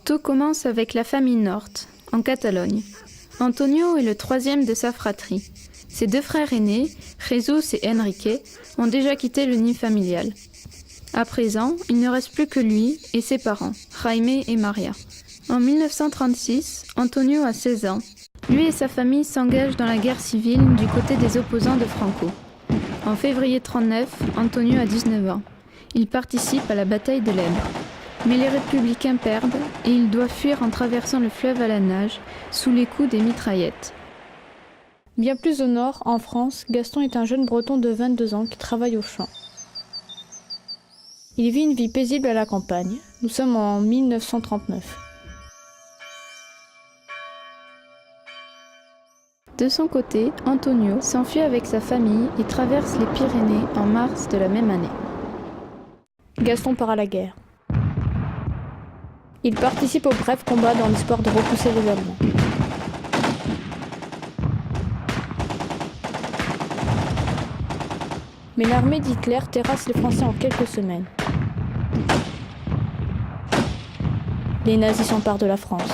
Tout commence avec la famille Nort, en Catalogne. Antonio est le troisième de sa fratrie. Ses deux frères aînés, Jesus et Enrique, ont déjà quitté le nid familial. À présent, il ne reste plus que lui et ses parents, Jaime et Maria. En 1936, Antonio a 16 ans. Lui et sa famille s'engagent dans la guerre civile du côté des opposants de Franco. En février 1939, Antonio a 19 ans. Il participe à la bataille de l'Ebre. Mais les républicains perdent et il doit fuir en traversant le fleuve à la nage, sous les coups des mitraillettes. Bien plus au nord, en France, Gaston est un jeune breton de 22 ans qui travaille au champ. Il vit une vie paisible à la campagne. Nous sommes en 1939. De son côté, Antonio s'enfuit avec sa famille et traverse les Pyrénées en mars de la même année. Gaston part à la guerre. Il participe aux brefs combats dans l'espoir de repousser les Allemands. Mais l'armée d'Hitler terrasse les Français en quelques semaines. Les nazis s'emparent de la France.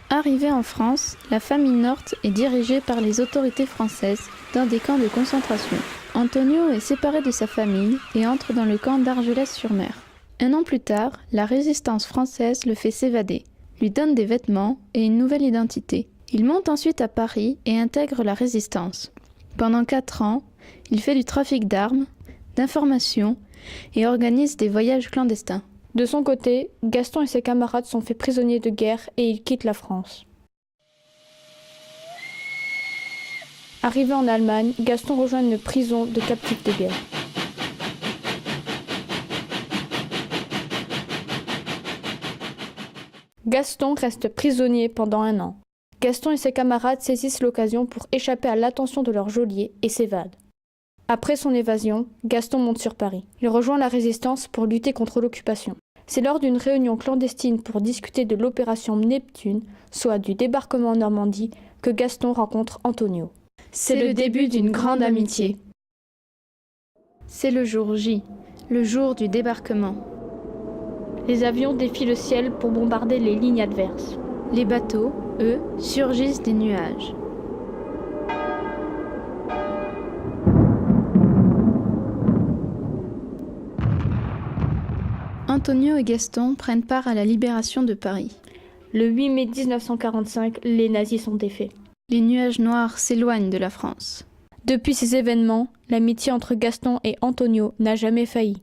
Arrivée en France, la famille Nort est dirigée par les autorités françaises dans des camps de concentration. Antonio est séparé de sa famille et entre dans le camp d'Argelès-sur-Mer. Un an plus tard, la résistance française le fait s'évader, lui donne des vêtements et une nouvelle identité. Il monte ensuite à Paris et intègre la résistance. Pendant 4 ans, il fait du trafic d'armes, d'informations et organise des voyages clandestins. De son côté, Gaston et ses camarades sont faits prisonniers de guerre et ils quittent la France. Arrivé en Allemagne, Gaston rejoint une prison de captifs de guerre. Gaston reste prisonnier pendant 1 an. Gaston et ses camarades saisissent l'occasion pour échapper à l'attention de leur geôlier et s'évadent. Après son évasion, Gaston monte sur Paris. Il rejoint la résistance pour lutter contre l'occupation. C'est lors d'une réunion clandestine pour discuter de l'opération Neptune, soit du débarquement en Normandie, que Gaston rencontre Antonio. C'est le début d'une grande amitié. C'est le jour J, le jour du débarquement. Les avions défient le ciel pour bombarder les lignes adverses. Les bateaux, eux, surgissent des nuages. Antonio et Gaston prennent part à la libération de Paris. Le 8 mai 1945, les nazis sont défaits. Les nuages noirs s'éloignent de la France. Depuis ces événements, l'amitié entre Gaston et Antonio n'a jamais failli.